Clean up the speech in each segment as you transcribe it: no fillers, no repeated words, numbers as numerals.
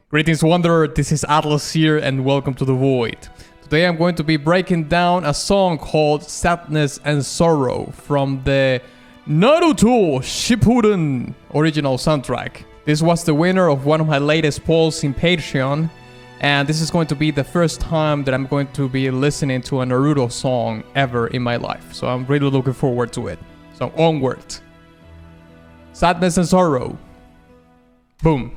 Greetings Wanderer, this is Atlas here and welcome to the Void. Today I'm going to be breaking down a song called Sadness and Sorrow from the Naruto Shippuden original soundtrack. This was the winner of one of my latest polls in Patreon, and this is going to be the first time that I'm going to be listening to a Naruto song ever in my life, so I'm really looking forward to it. So onward. Sadness and Sorrow. Boom.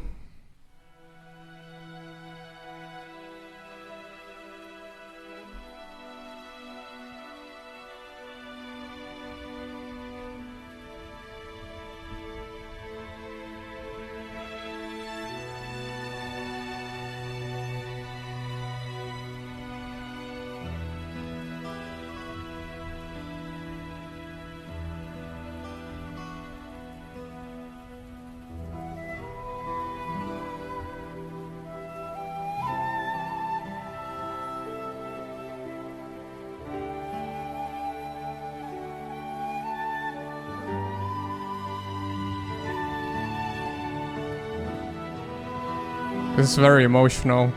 This is very emotional.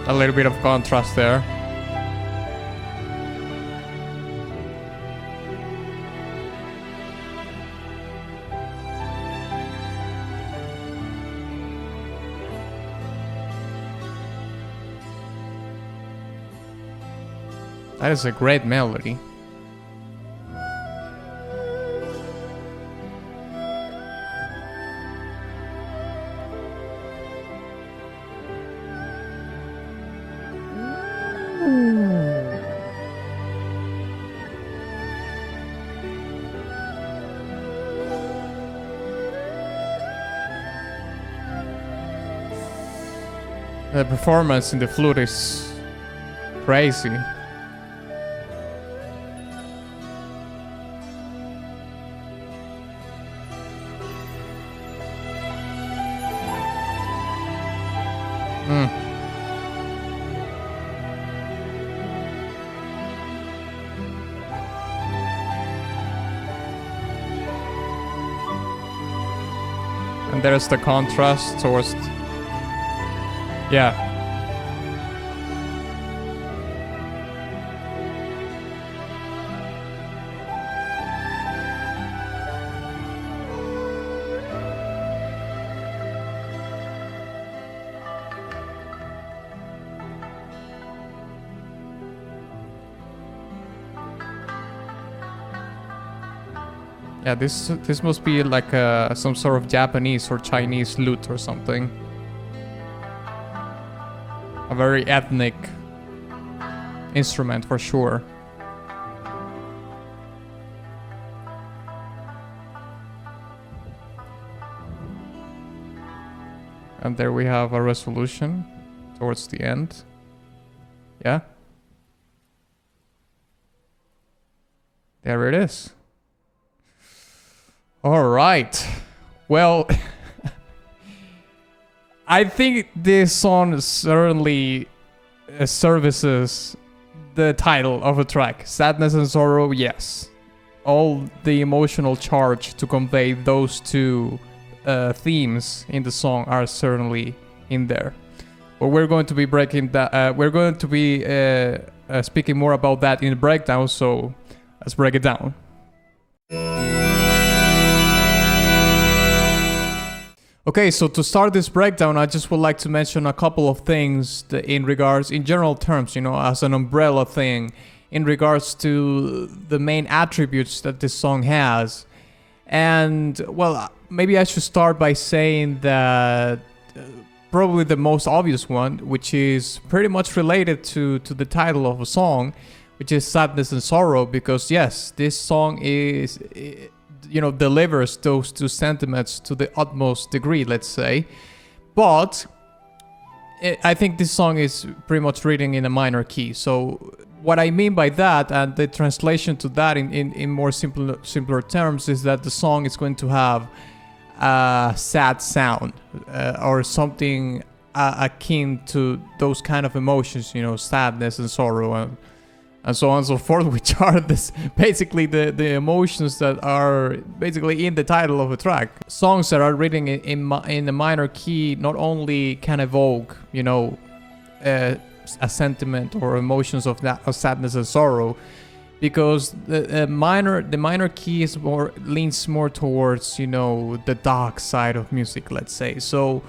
A little bit of contrast there. That is a great melody. The performance in the flute is crazy. And there's the contrast towards... Yeah. Yeah, this must be like some sort of Japanese or Chinese lute or something. A very ethnic instrument for sure. And there we have a resolution towards the end. Yeah. There it is. All right. Well, I think this song certainly services the title of a track. Sadness and Sorrow, yes. All the emotional charge to convey those two themes in the song are certainly in there. But we're going to be breaking that. We're going to be speaking more about that in the breakdown. So let's break it down. Okay, so to start this breakdown, I just would like to mention a couple of things in general terms, as an umbrella thing, in regards to the main attributes that this song has. And, well, maybe I should start by saying that probably the most obvious one, which is pretty much related to the title of a song, which is Sadness and Sorrow, because yes, this song is, delivers those two sentiments to the utmost degree, let's say. But I think this song is pretty much written in a minor key. So what I mean by that, and the translation to that in more simpler terms, is that the song is going to have a sad sound or something akin to those kind of emotions, sadness and sorrow and so on and so forth, which are basically the emotions that are basically in the title of a track. Songs that are written in a minor key not only can evoke, a sentiment or emotions of sadness and sorrow, because the minor key leans more towards, the dark side of music, let's say. So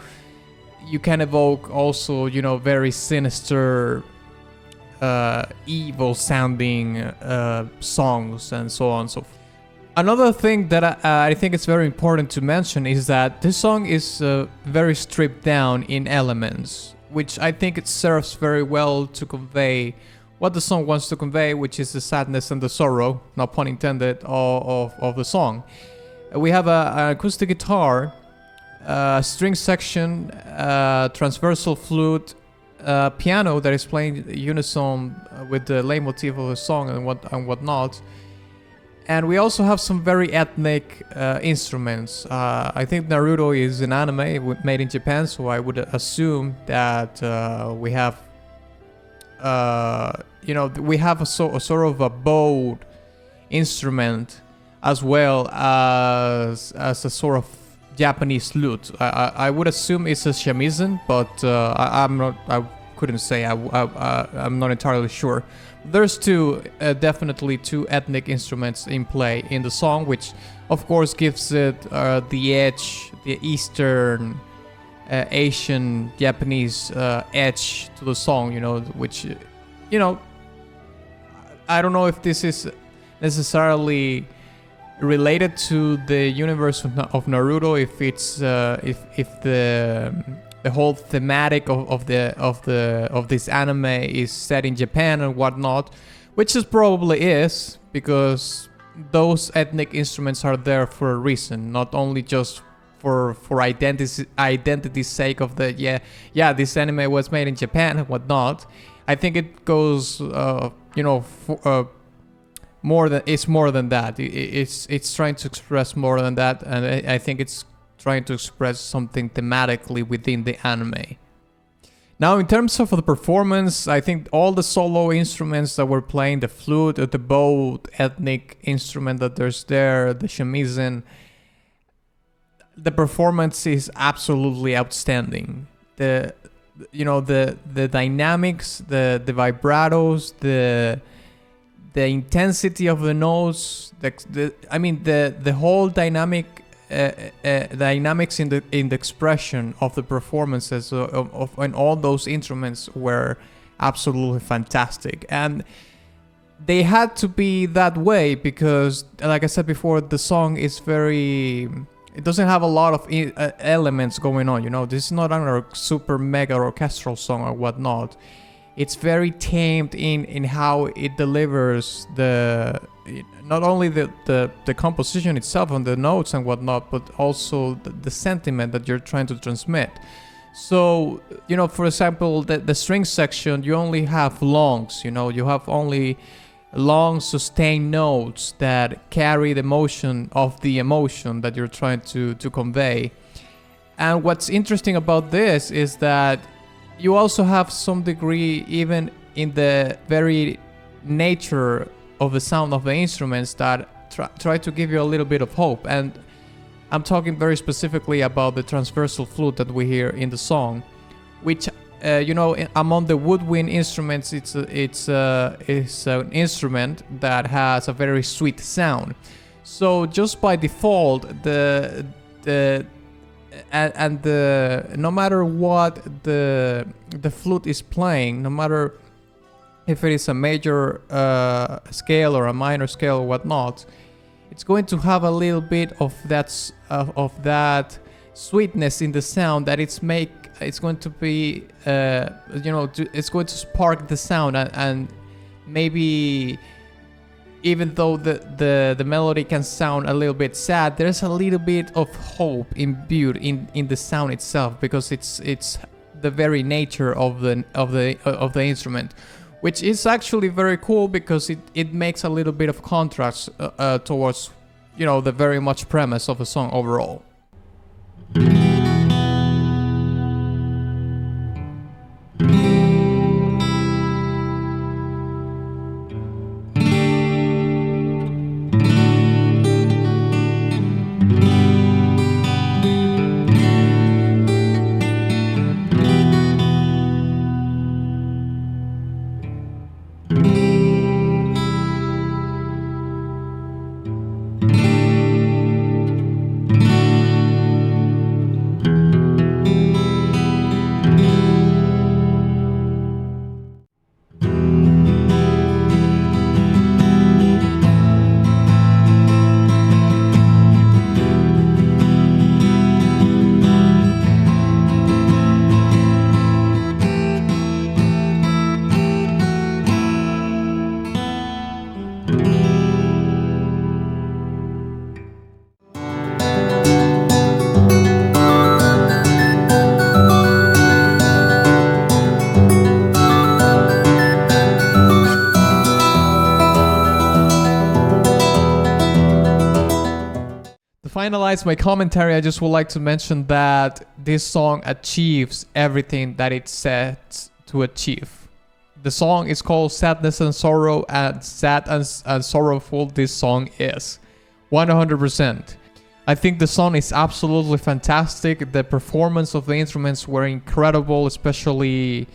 you can evoke also, very sinister, evil sounding songs and so on and so forth. Another thing that I think it's very important to mention is that this song is very stripped down in elements, which I think it serves very well to convey what the song wants to convey, which is the sadness and the sorrow, no pun intended, of the song. We have an acoustic guitar, string section, transversal flute, piano that is playing unison with the leitmotif of the song and whatnot. And we also have some very ethnic instruments. I think Naruto is an anime made in Japan, so I would assume that we have, we have a sort of a bowed instrument as well as a sort of Japanese lute. I would assume it's a shamisen, but I couldn't say. I'm not entirely sure. There's definitely two ethnic instruments in play in the song, which of course gives it the edge, the Eastern, Asian, Japanese edge to the song, which, I don't know if this is necessarily related to the universe of Naruto, if it's if the whole thematic of this anime is set in Japan and whatnot, which it probably is, because those ethnic instruments are there for a reason, not only just for identity's sake of this anime was made in Japan and whatnot. I think it goes more than that. It's trying to express more than that, and I think it's trying to express something thematically within the anime. Now, in terms of the performance, I think all the solo instruments that were playing, the flute, the bowed ethnic instrument that there's there, the shamisen, the performance is absolutely outstanding. The dynamics, the vibratos, the intensity of the notes, the whole dynamics in the expression of the performances and all those instruments were absolutely fantastic. And they had to be that way because, like I said before, the song is it doesn't have a lot of elements going on. This is not a super mega orchestral song or whatnot. It's very tamed in how it delivers not only the composition itself and the notes and whatnot, but also the sentiment that you're trying to transmit. So, for example, the string section, you only have longs, you have only long sustained notes that carry the emotion of the emotion that you're trying to convey. And what's interesting about this is that you also have some degree, even in the very nature of the sound of the instruments, that try to give you a little bit of hope. And I'm talking very specifically about the transversal flute that we hear in the song, which among the woodwind instruments, it's an instrument that has a very sweet sound. So just by default, no matter what the flute is playing, no matter if it is a major scale or a minor scale or whatnot, it's going to have a little bit of that sweetness in the sound that it's going to be it's going to spark the sound and maybe even though the melody can sound a little bit sad, there's a little bit of hope imbued in the sound itself, because it's the very nature of the instrument, which is actually very cool, because it makes a little bit of contrast towards, you know, the very much premise of the song overall. Finalize my commentary, I just would like to mention that this song achieves everything that it sets to achieve. The song is called Sadness and Sorrow, and sad and sorrowful this song is. 100%. I think the song is absolutely fantastic. The performance of the instruments were incredible, especially,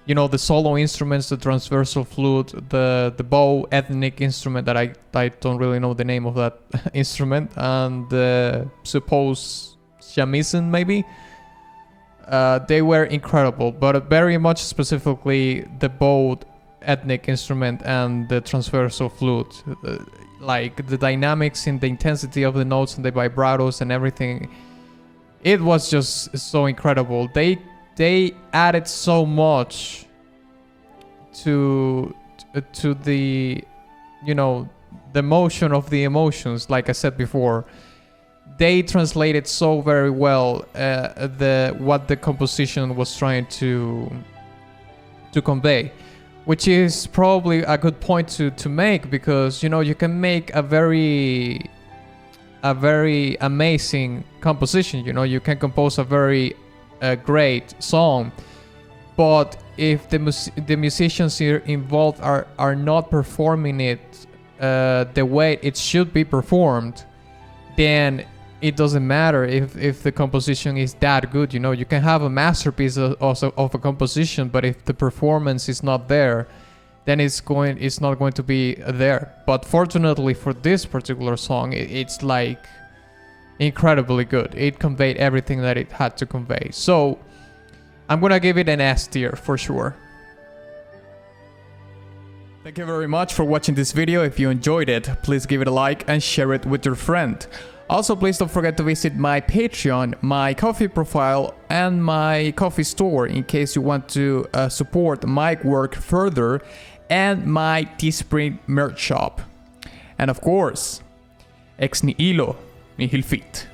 you know, the solo instruments, the transversal flute, the bow ethnic instrument that I don't really know the name of that instrument, and the supposed shamisen maybe. They were incredible, but very much specifically the bow ethnic instrument and the transversal flute. Like the dynamics in the intensity of the notes and the vibratos and everything. It was just so incredible. They added so much to the, you know, the motion of the emotions. Like I said before, they translated so very well what the composition was trying to convey, which is probably a good point to make, because, you know, you can make a very amazing composition. You know, you can compose a very great song, but if the musicians here involved are not performing it the way it should be performed, then it doesn't matter if the composition is that good. You know, you can have a masterpiece also of a composition, but if the performance is not there, then it's not going to be there. But fortunately for this particular song, it's like incredibly good. It conveyed everything that it had to convey. So I'm gonna give it an S tier for sure. Thank you very much for watching this video. If you enjoyed it, please give it a like and share it with your friend. Also, please don't forget to visit my Patreon, my Ko-fi profile, and my Ko-fi store in case you want to support my work further, and my Teespring merch shop. And of course, ex nihilo nihil fit.